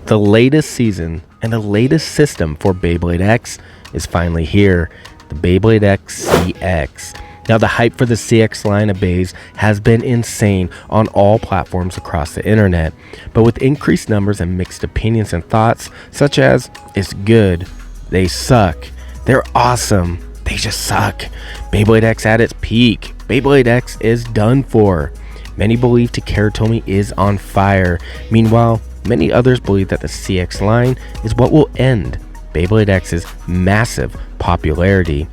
The latest season and the latest system for Beyblade X is finally here, the Beyblade X CX. Now, the hype for the CX line of bays has been insane on all platforms across the internet, but with increased numbers and mixed opinions and thoughts, such as, it's good, they suck, they're awesome, they just suck, Beyblade X at its peak, Beyblade X is done for. Many believe Takara is on fire. Meanwhile, many others believe that the CX line is what will end Beyblade X's massive popularity.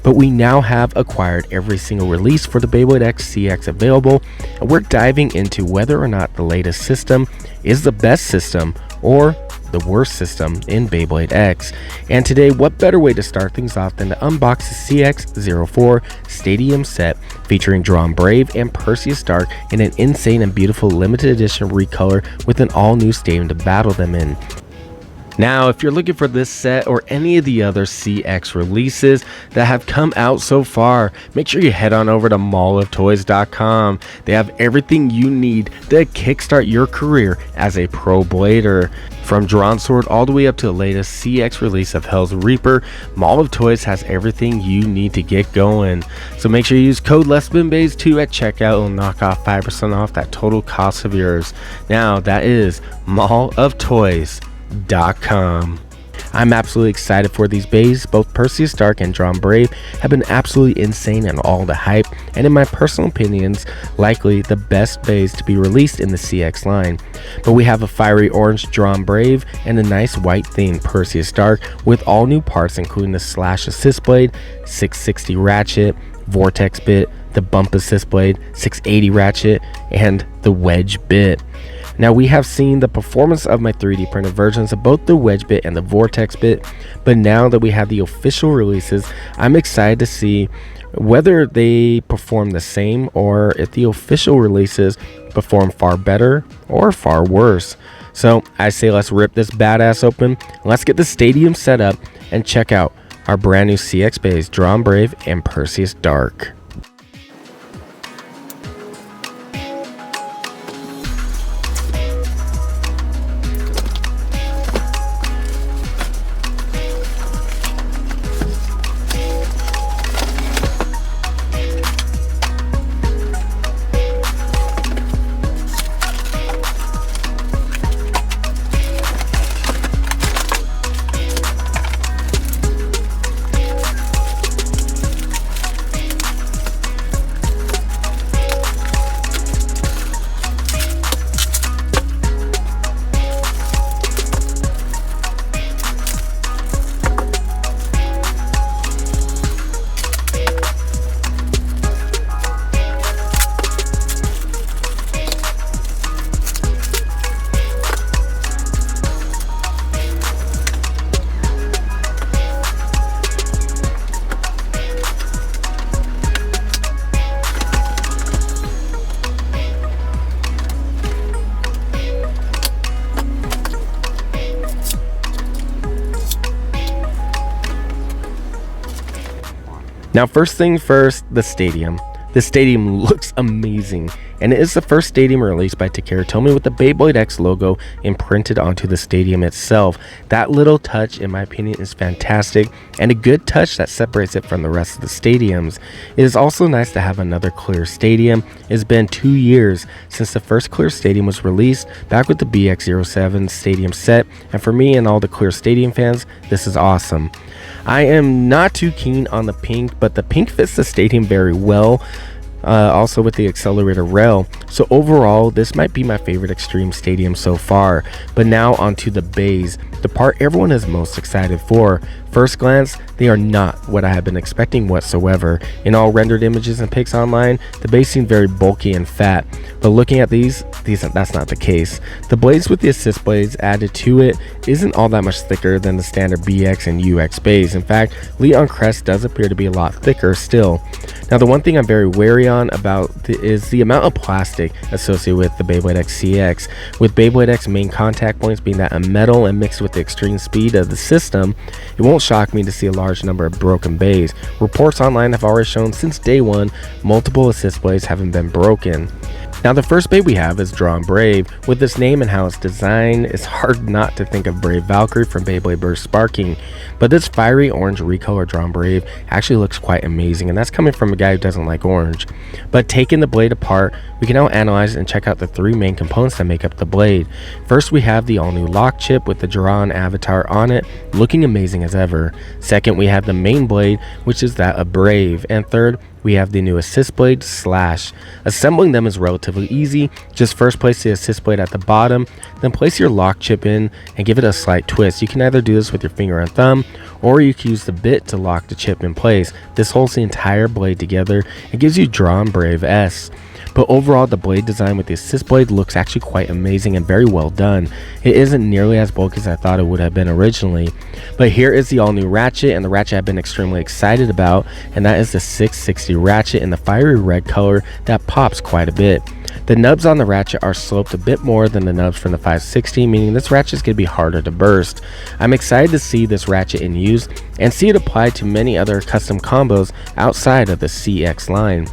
But we now have acquired every single release for the Beyblade X CX available, and we're diving into whether or not the latest system is the best system or the worst system in Beyblade X. And today, what better way to start things off than to unbox the CX-04 Stadium set featuring Dran Brave and Perseus Dark in an insane and beautiful limited edition recolor with an all new stadium to battle them in. Now, if you're looking for this set or any of the other CX releases that have come out so far, make sure you head on over to malloftoys.com. They have everything you need to kickstart your career as a pro blader. From Drawn Sword all the way up to the latest CX release of Hell's Reaper, Mall of Toys has everything you need to get going. So make sure you use code LessBenBays2 at checkout. It'll knock off 5% off that total cost of yours. Now, that is malloftoys.com. I'm absolutely excited for these bays. Both Perseus Dark and Dran Brave have been absolutely insane and all the hype, and in my personal opinions, likely the best bays to be released in the CX line. But we have a fiery orange Dran Brave and a nice white themed Perseus Dark with all new parts including the slash assist blade, 660 ratchet, Vortex bit, the bump assist blade, 680 ratchet, and the Wedge bit. Now, we have seen the performance of my 3D printed versions of both the Wedge bit and the Vortex bit, but now that we have the official releases, I'm excited to see whether they perform the same or if the official releases perform far better or far worse. So I say let's rip this badass open, let's get the stadium set up, and check out our brand new CX bays, Dran Brave and Perseus Dark. Now, first thing first, the stadium. The stadium looks amazing, and it is the first stadium released by Takara with the Beyblade X logo imprinted onto the stadium itself. That little touch, in my opinion, is fantastic, and a good touch that separates it from the rest of the stadiums. It is also nice to have another clear stadium. It's been 2 years since the first clear stadium was released, back with the BX-07 stadium set, and for me and all the clear stadium fans, this is awesome. I am not too keen on the pink, but the pink fits the stadium very well, also with the accelerator rail. So overall, this might be my favorite Xtreme Stadium so far. But now onto the bays, the part everyone is most excited for. First glance, they are not what I have been expecting whatsoever. In all rendered images and pics online, the bays seem very bulky and fat, but looking at these that's not the case. The blades with the assist blades added to it isn't all that much thicker than the standard BX and UX bays. In fact, Leon Crest does appear to be a lot thicker still. Now, the one thing I'm very wary on about is the amount of plastic associated with the Beyblade X CX, with Beyblade X main contact points being that of metal and mixed with the extreme speed of the system. It won't shock me to see a large number of broken bays. Reports online have already shown since day one multiple assist blades haven't been broken. Now the first bay we have is Drawn Brave. With this name and how it's designed, it's hard not to think of Brave Valkyrie from Beyblade Burst Sparking, but this fiery orange recolor Drawn Brave actually looks quite amazing, and that's coming from a guy who doesn't like orange. But taking the blade apart, we can now analyze and check out the three main components that make up the blade. First, we have the all new lock chip with the Dran avatar on it, looking amazing as ever. Second, we have the main blade, which is that of Brave. And third, we have the new assist blade Slash. Assembling them is relatively easy. Just first place the assist blade at the bottom, then place your lock chip in and give it a slight twist. You can either do this with your finger and thumb, or you can use the bit to lock the chip in place. This holds the entire blade together and gives you Drawn Brave S. But overall, the blade design with the assist blade looks actually quite amazing and very well done. It isn't nearly as bulky as I thought it would have been originally. But here is the all new Ratchet, and the Ratchet I've been extremely excited about, and that is the 660 Ratchet in the fiery red color that pops quite a bit. The nubs on the Ratchet are sloped a bit more than the nubs from the 560, meaning this Ratchet is going to be harder to burst. I'm excited to see this Ratchet in use and see it applied to many other custom combos outside of the CX line.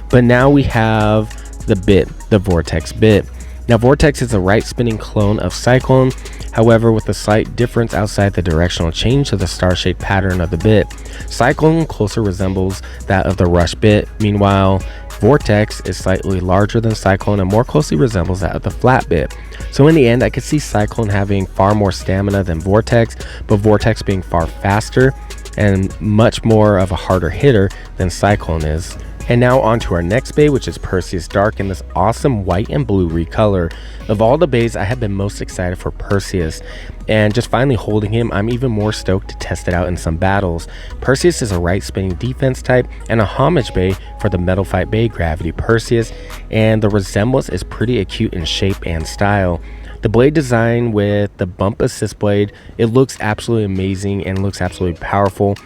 But now we have the bit, the Vortex bit. Now Vortex is a right spinning clone of Cyclone, however with a slight difference outside the directional change of the star-shaped pattern of the bit. Cyclone closer resembles that of the Rush bit, meanwhile Vortex is slightly larger than Cyclone and more closely resembles that of the flat bit. So in the end, I could see Cyclone having far more stamina than Vortex, but Vortex being far faster and much more of a harder hitter than Cyclone is. And now on to our next bay, which is Perseus Dark in this awesome white and blue recolor. Of all the bays, I have been most excited for Perseus, and just finally holding him, I'm even more stoked to test it out in some battles. Perseus is a right spinning defense type and a homage bay for the Metal Fight Bay Gravity Perseus, and the resemblance is pretty acute in shape and style. The blade design with the bump assist blade, it looks absolutely amazing and looks absolutely powerful.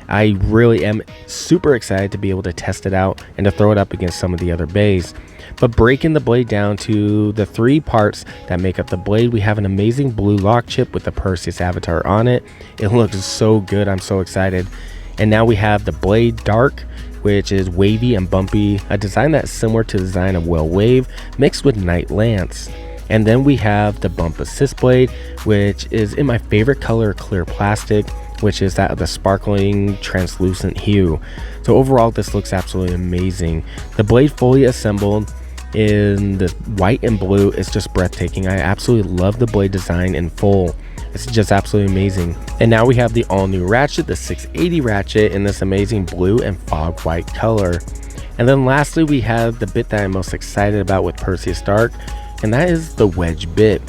I really am super excited to be able to test it out and to throw it up against some of the other bays. But breaking the blade down to the three parts that make up the blade, we have an amazing blue lock chip with the Perseus avatar on it. It looks so good, I'm so excited. And now we have the blade Dark, which is wavy and bumpy, a design that's similar to the design of Well Wave mixed with Night Lance. And then we have the bump assist blade, which is in my favorite color, clear plastic, which is that of the sparkling translucent hue. So overall, this looks absolutely amazing. The blade fully assembled in the white and blue is just breathtaking. I absolutely love the blade design in full. It's just absolutely amazing. And now we have the all new Ratchet, the 680 Ratchet in this amazing blue and fog white color. And then lastly, we have the bit that I'm most excited about with Perseus Dark, and that is the Wedge bit.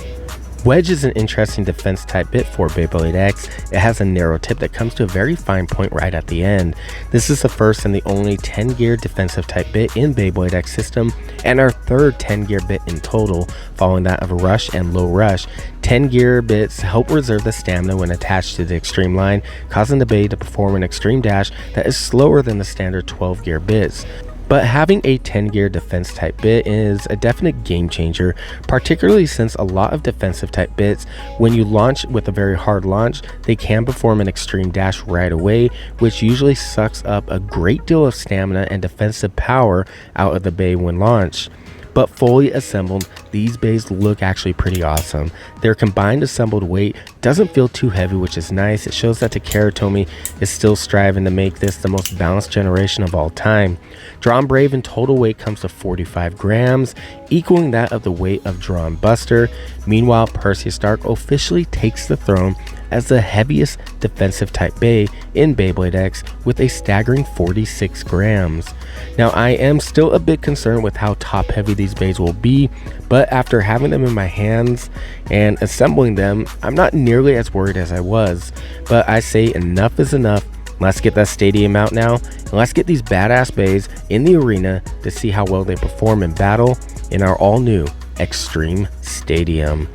Wedge is an interesting defense type bit for Beyblade X. It has a narrow tip that comes to a very fine point right at the end. This is the first and the only 10 gear defensive type bit in Beyblade X system, and our third 10 gear bit in total, following that of Rush and Low Rush. 10 gear bits help reserve the stamina when attached to the extreme line, causing the bay to perform an extreme dash that is slower than the standard 12 gear bits. But having a 10 gear defense type bit is a definite game changer, particularly since a lot of defensive type bits, when you launch with a very hard launch, they can perform an extreme dash right away, which usually sucks up a great deal of stamina and defensive power out of the bay when launched. But fully assembled, these bays look actually pretty awesome. Their combined assembled weight doesn't feel too heavy, which is nice. It shows that Takara Tomy is still striving to make this the most balanced generation of all time. Drawn Brave in total weight comes to 45 grams, equaling that of the weight of Drawn Buster. Meanwhile, Perseus Dark officially takes the throne as the heaviest defensive type bay in Beyblade X with a staggering 46 grams. Now I am still a bit concerned with how top heavy these bays will be, but after having them in my hands and assembling them, I'm not nearly as worried as I was. But I say enough is enough. Let's get that stadium out now, and let's get these badass bays in the arena to see how well they perform in battle in our all new Xtreme Stadium.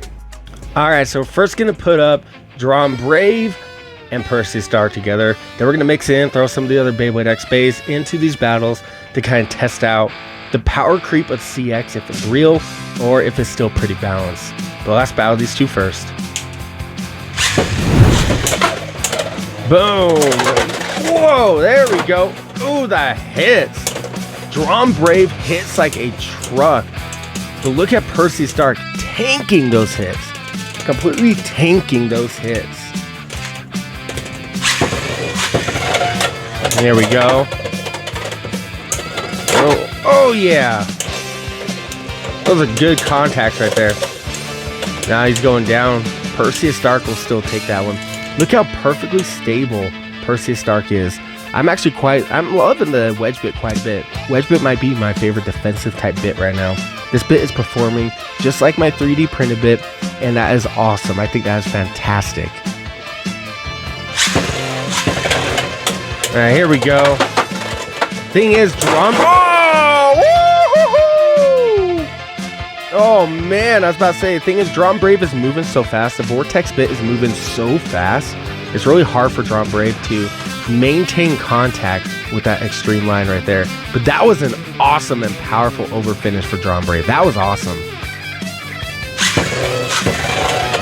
Alright, so we're first gonna put up Drawn Brave and Perseus Dark together. Then we're going to mix in, throw some of the other Beyblade X bays into these battles to kind of test out the power creep of CX, if it's real or if it's still pretty balanced. But let's battle these two first. Boom! Whoa, there we go. Ooh, that hits. Drawn Brave hits like a truck. So look at Perseus Dark tanking those hits. Completely tanking those hits. There we go. Oh yeah. Those are good contacts right there. Now he's going down. Perseus Dark will still take that one. Look how perfectly stable Perseus Dark is. I'm loving the Wedge bit quite a bit. Wedge bit might be my favorite defensive type bit right now. This bit is performing just like my 3D printed bit, and that is awesome. I think that is fantastic. All right, here we go. Thing is, drum. Oh man, I was about to say, the thing is, Dran Brave is moving so fast. The Vortex bit is moving so fast. It's really hard for Dran Brave to maintain contact with that extreme line right there. But that was an awesome and powerful over finish for Dran Brave. That was awesome.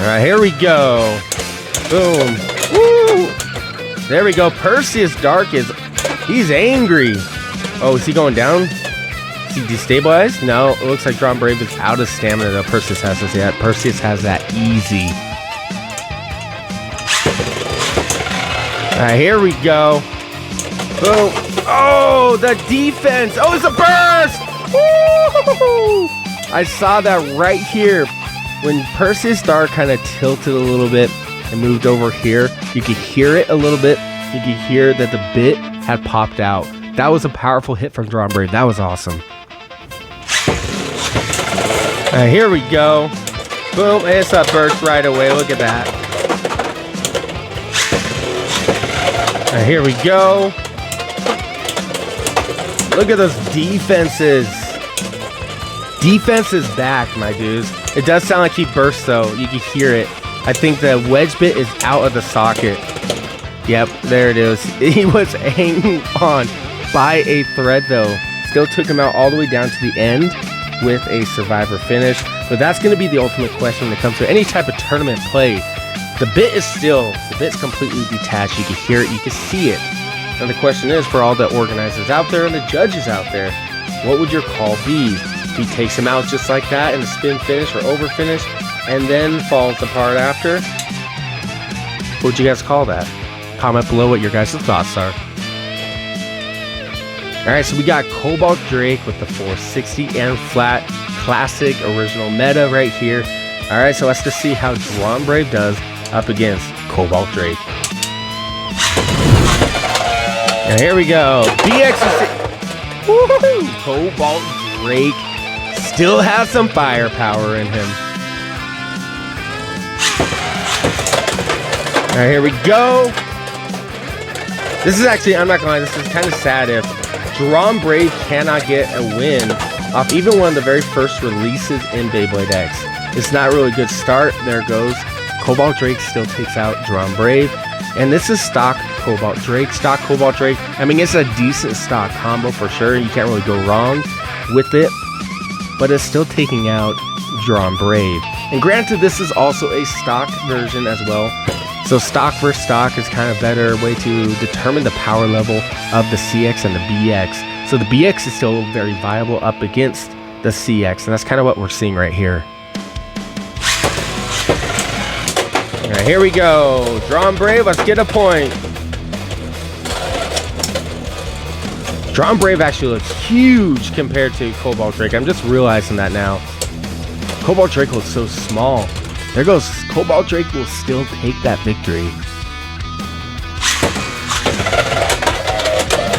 All right, here we go. Boom. Woo! There we go. Perseus Dark he's angry. Oh, is he going down? Is he destabilized? No, it looks like Dran Brave is out of stamina though. Perseus has this yet. Perseus has that easy. Alright, here we go. Boom. Oh, the defense. Oh, it's a burst. Woo! I saw that right here. When Perseus Dark kind of tilted a little bit and moved over here, you could hear it a little bit. You could hear that the bit had popped out. That was a powerful hit from Dran Brave. That was awesome. Alright, here we go. Boom, it's a burst right away. Look at that. Alright, here we go. Look at those defenses. Defense is back, my dudes. It does sound like he burst though. You can hear it. I think the Wedge bit is out of the socket. Yep, there it is. He was hanging on by a thread though. Still took him out all the way down to the end with a survivor finish. But that's going to be the ultimate question when it comes to any type of tournament play. The bit's completely detached. You can hear it, you can see it. And the question is, for all the organizers out there and the judges out there, what would your call be? He takes him out just like that in a spin finish or over finish and then falls apart after? What would you guys call that? Comment below what your guys' thoughts are. Alright, so we got Cobalt Drake with the 460 and flat classic original meta right here. Alright, so let's just see how Dran Brave does up against Cobalt Drake. And here we go. Woohoo! Cobalt Drake still has some firepower in him. Alright, here we go. This is actually, I'm not gonna lie, this is kind of sad if Dran Brave cannot get a win off even one of the very first releases in Beyblade X. It's not really a good start. There goes. Cobalt Drake still takes out Dran Brave. And this is stock Cobalt Drake. Stock Cobalt Drake. I mean, it's a decent stock combo for sure. You can't really go wrong with it. But it's still taking out Dran Brave. And granted, this is also a stock version as well. So stock versus stock is kind of a better way to determine the power level of the CX and the BX. So the BX is still very viable up against the CX. And that's kind of what we're seeing right here. Alright, here we go. Dran Brave, let's get a point. Dran Brave actually looks huge compared to Cobalt Drake. I'm just realizing that now. Cobalt Drake looks so small. There goes. Cobalt Drake will still take that victory.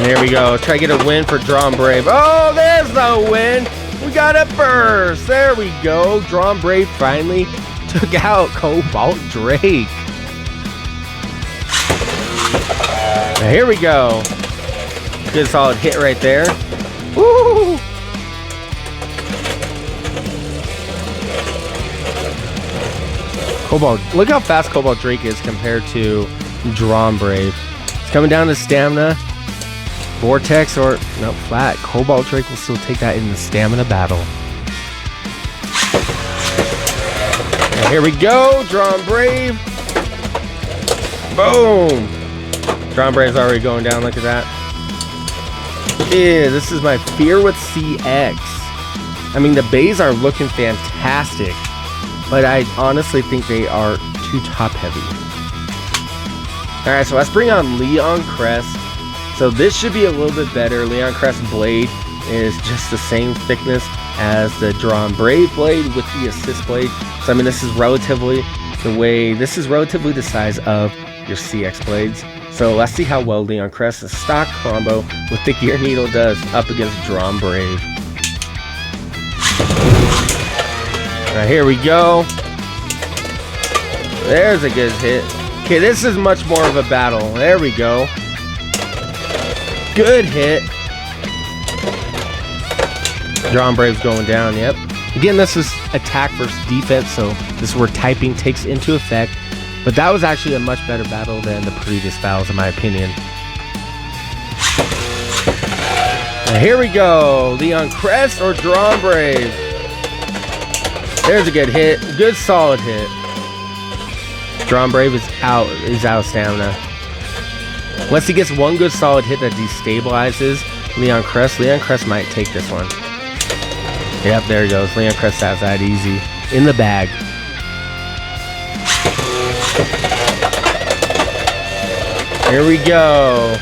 There we go. Let's try to get a win for Dran Brave. Oh, there's the win. We got a burst. There we go. Dran Brave finally took out Cobalt Drake. Now here we go. Good solid hit right there. Woo! Cobalt, look how fast Cobalt Drake is compared to Dran Brave. It's coming down to stamina. Vortex or no, flat. Cobalt Drake will still take that in the stamina battle. And here we go, Dran Brave. Boom. Dran Brave's already going down. Look at that. Yeah, this is my fear with CX. I mean, the bays are looking fantastic, but I honestly think they are too top heavy. Alright, so let's bring on Leon Crest. So this should be a little bit better. Leon Crest blade is just the same thickness as the Dran Brave blade with the assist blade. So I mean, this is relatively the size of your CX blades. So let's see how well Leon Crest's stock combo with the gear needle does up against Dran Brave. Alright, here we go. There's a good hit. Okay, this is much more of a battle. There we go. Good hit. Dran Brave's going down, yep. Again, this is attack versus defense, so this is where typing takes into effect. But that was actually a much better battle than the previous battles, in my opinion. Now here we go. Leon Crest or Dran Brave. There's a good hit. Good solid hit. Dran Brave is out. He's out of stamina. Unless he gets one good solid hit that destabilizes Leon Crest. Leon Crest might take this one. Yep, there he goes. Leon Crest has that easy. In the bag. Here we go.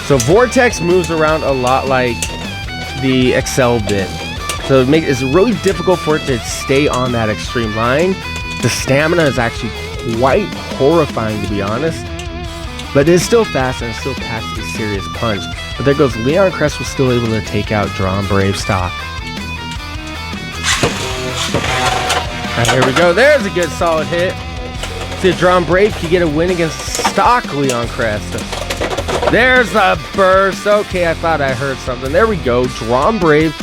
So Vortex moves around a lot like the XL bit. So it's really difficult for it to stay on that extreme line. The stamina is actually quite horrifying, to be honest. But it is still fast and it still packs a serious punch. But there goes Leon Crest was still able to take out Dran Brave stock. And here we go. There's a good solid hit. See if Dran Brave can get a win against stock Leon Crest. There's a burst. Okay, I thought I heard something. There we go. Dran Brave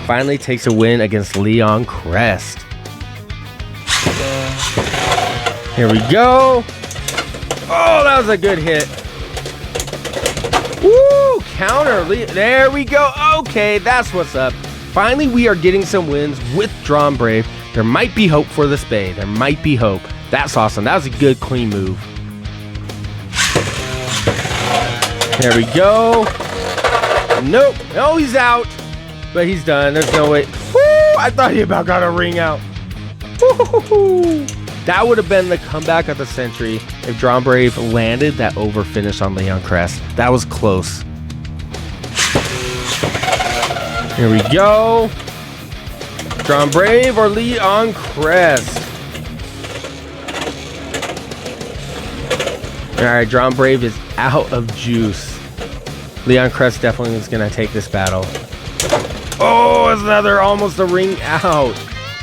finally takes a win against Leon Crest. Here we go. Oh, that was a good hit. Woo! Counter. There we go. Okay, that's what's up. Finally, we are getting some wins with Dran Brave. There might be hope for this bay. There might be hope. That's awesome. That was a good, clean move. There we go. Nope. No, he's out. But he's done. There's no way. Woo! I thought he about got a ring out. Woo-hoo-hoo. That would have been the comeback of the century if Dran Brave landed that over finish on Leon Crest. That was close. Here we go. Dran Brave or Leon Crest? Alright, Dran Brave is out of juice. Leon Crest definitely is going to take this battle. Oh, it's another almost a ring out.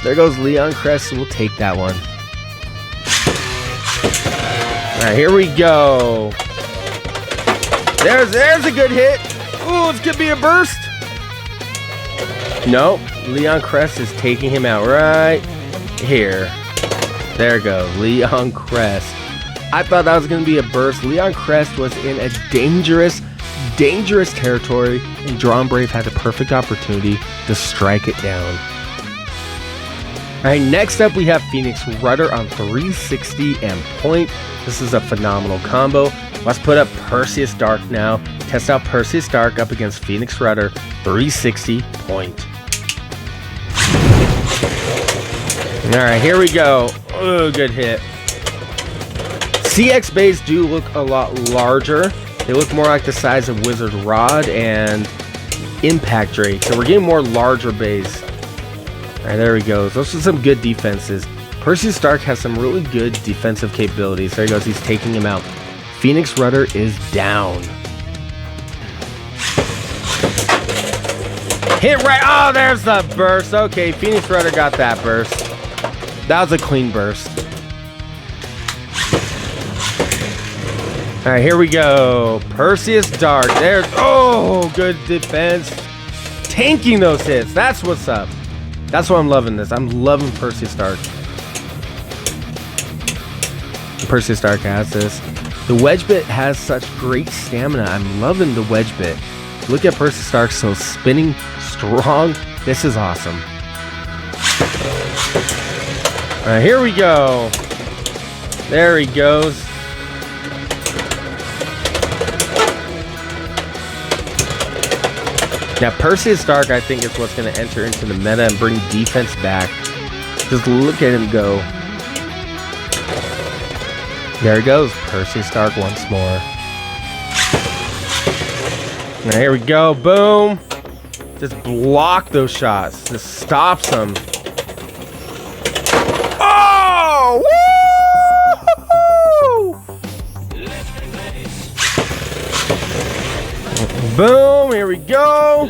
There goes Leon Crest. We'll take that one. Alright, here we go. There's a good hit. Ooh, it's gonna be a burst. Nope. Leon Crest is taking him out right here. There we go. Leon Crest. I thought that was gonna be a burst. Leon Crest was in a dangerous territory, and Dran Brave had the perfect opportunity to strike it down. Alright, next up we have Phoenix Rudder on 360 and point. This is a phenomenal combo. Let's put up Perseus Dark now. Test out Perseus Dark up against Phoenix Rudder, 360 point. Alright, here we go. Oh, good hit. CX bays do look a lot larger. They look more like the size of Wizard Rod and Impact Drake. So we're getting more larger bays. Alright, there we go. Those are some good defenses. Perseus Dark has some really good defensive capabilities. There he goes. He's taking him out. Phoenix Rudder is down. Hit right. Oh, there's the burst. Okay, Phoenix Rudder got that burst. That was a clean burst. Alright, here we go. Perseus Dark. There's. Oh, good defense. Tanking those hits. That's what's up. That's why I'm loving this. I'm loving Perseus Dark. Perseus Dark has this. The Wedge bit has such great stamina. I'm loving the Wedge bit. Look at Perseus Dark, so spinning strong. This is awesome. Alright, here we go. There he goes. Now, Perseus Stark, I think, is what's going to enter into the meta and bring defense back. Just look at him go. There he goes. Perseus Stark once more. Now, here we go. Boom. Just block those shots. Just stops them. Oh! Woo! Boom. Here we go.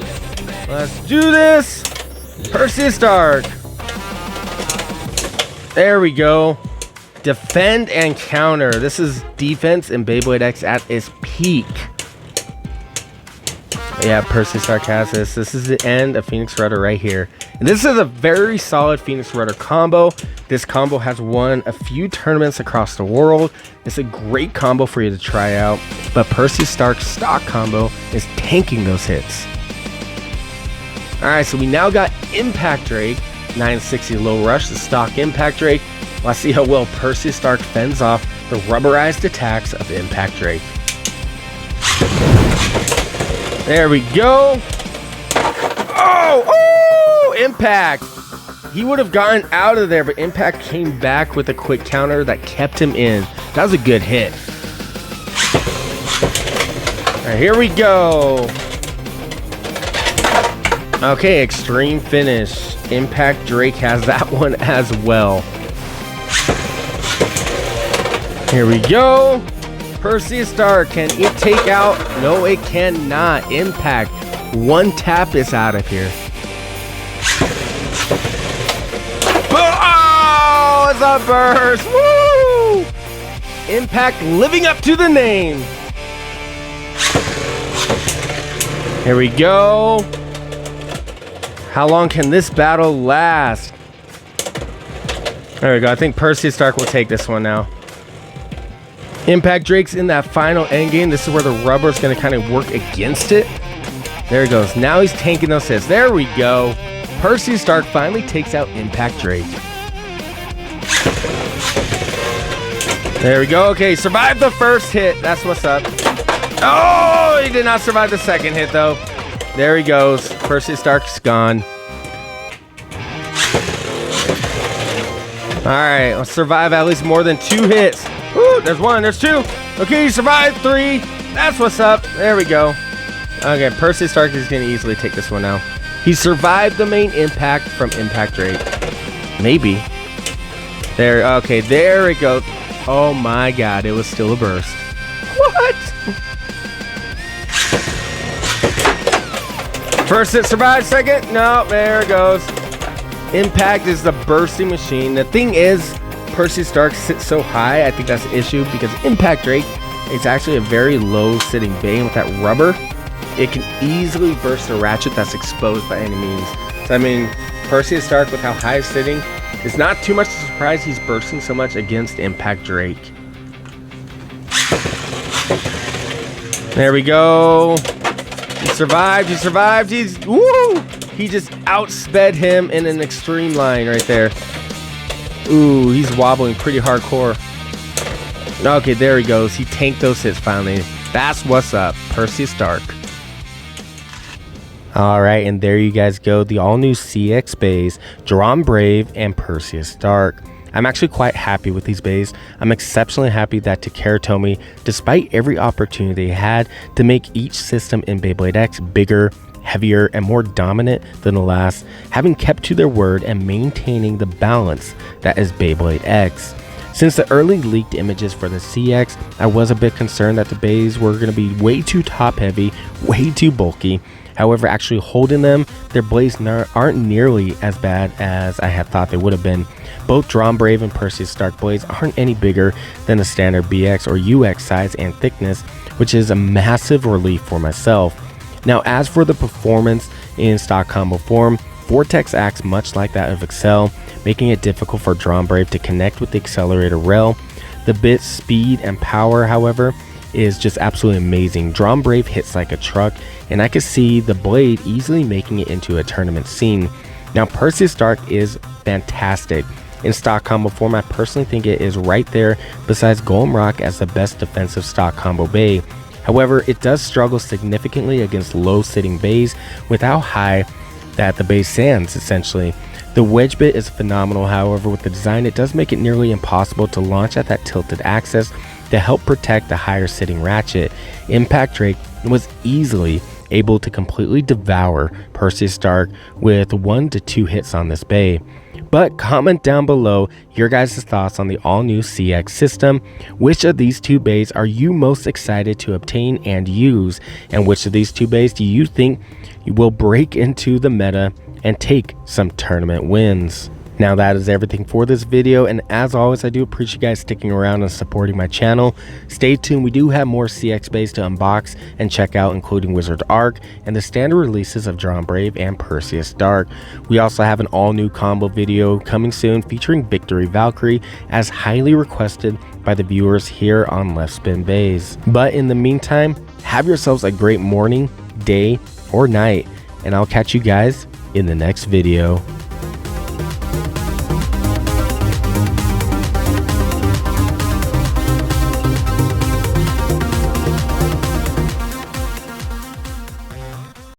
Let's do this. Perseus Stark. There we go. Defend and counter. This is defense in Beyblade X at its peak. Yeah, Perseus Stark has this. This is the end of Phoenix Rudder right here. And this is a very solid Phoenix Rudder combo. This combo has won a few tournaments across the world. It's a great combo for you to try out. But Perseus Stark's stock combo is tanking those hits. Alright, so we now got Impact Drake. 960 low rush, the stock Impact Drake. Let's see how well Perseus Stark fends off the rubberized attacks of Impact Drake. There we go. Oh, Impact. He would have gotten out of there, but Impact came back with a quick counter that kept him in. That was a good hit. All right, here we go. Okay, extreme finish. Impact Drake has that one as well. Here we go. Perseus Stark, can it take out? No, it cannot. Impact. One tap is out of here. Oh, it's a burst. Woo! Impact living up to the name. Here we go. How long can this battle last? There we go. I think Perseus Stark will take this one now. Impact Drake's in that final endgame. This is where the rubber is going to kind of work against it. There he goes. Now he's tanking those hits. There we go. Perseus Stark finally takes out Impact Drake. There we go. Okay, survived the first hit. That's what's up. Oh, he did not survive the second hit, though. There he goes. Perseus Stark's gone. All right, let's survive at least more than 2 hits. Ooh, there's 1, there's 2. Okay, he survived 3. That's what's up. There we go. Okay, Perseus Stark is going to easily take this one now. He survived the main impact from Impact Drake. Maybe. There, okay, there it goes. Oh my god, it was still a burst. What? First hit survived, second. No, there it goes. Impact is the bursting machine. The thing is, Perseus Stark sits so high, I think that's an issue because Impact Drake is actually a very low sitting bane with that rubber. It can easily burst a Ratchet that's exposed by any means. So I mean, Perseus Stark with how high it's sitting, it's not too much to surprise he's bursting so much against Impact Drake. There we go. He survived, woo! He just outsped him in an extreme line right there. Ooh, he's wobbling pretty hardcore. Okay, there he goes. He tanked those hits finally. That's what's up, Perseus Stark. Alright, and there you guys go. The all-new CX bays, Dran Brave and Perseus Stark. I'm actually quite happy with these bays. I'm exceptionally happy that Takara Tomy, despite every opportunity they had to make each system in Beyblade X bigger, heavier, and more dominant than the last, having kept to their word and maintaining the balance that is Beyblade X. Since the early leaked images for the CX, I was a bit concerned that the bays were going to be way too top heavy, way too bulky. However, actually holding them, their blades aren't nearly as bad as I had thought they would have been. Both Dran Brave and Perseus Stark blades aren't any bigger than the standard BX or UX size and thickness, which is a massive relief for myself. Now, as for the performance in stock combo form, Vortex acts much like that of Excel, making it difficult for Dran Brave to connect with the accelerator rail. The bit speed and power, however, is just absolutely amazing. Dran Brave hits like a truck, and I could see the blade easily making it into a tournament scene. Now, Perseus Stark is fantastic. In stock combo form, I personally think it is right there besides Golem Rock as the best defensive stock combo bay. However, it does struggle significantly against low sitting bays with how high that the base stands essentially. The wedge bit is phenomenal, however with the design it does make it nearly impossible to launch at that tilted axis to help protect the higher sitting Ratchet. Impact Drake was easily able to completely devour Perseus Dark with 1 to 2 hits on this bay. But comment down below your guys' thoughts on the all-new CX system. Which of these 2 bays are you most excited to obtain and use? And which of these 2 bays do you think will break into the meta and take some tournament wins? Now that is everything for this video, and as always I do appreciate you guys sticking around and supporting my channel. Stay tuned, we do have more CX bays to unbox and check out, including Wizard Arc and the standard releases of Dran Brave and Perseus Dark. We also have an all new combo video coming soon featuring Victory Valkyrie, as highly requested by the viewers here on Left Spin Bays. But in the meantime, have yourselves a great morning, day, or night, and I'll catch you guys in the next video.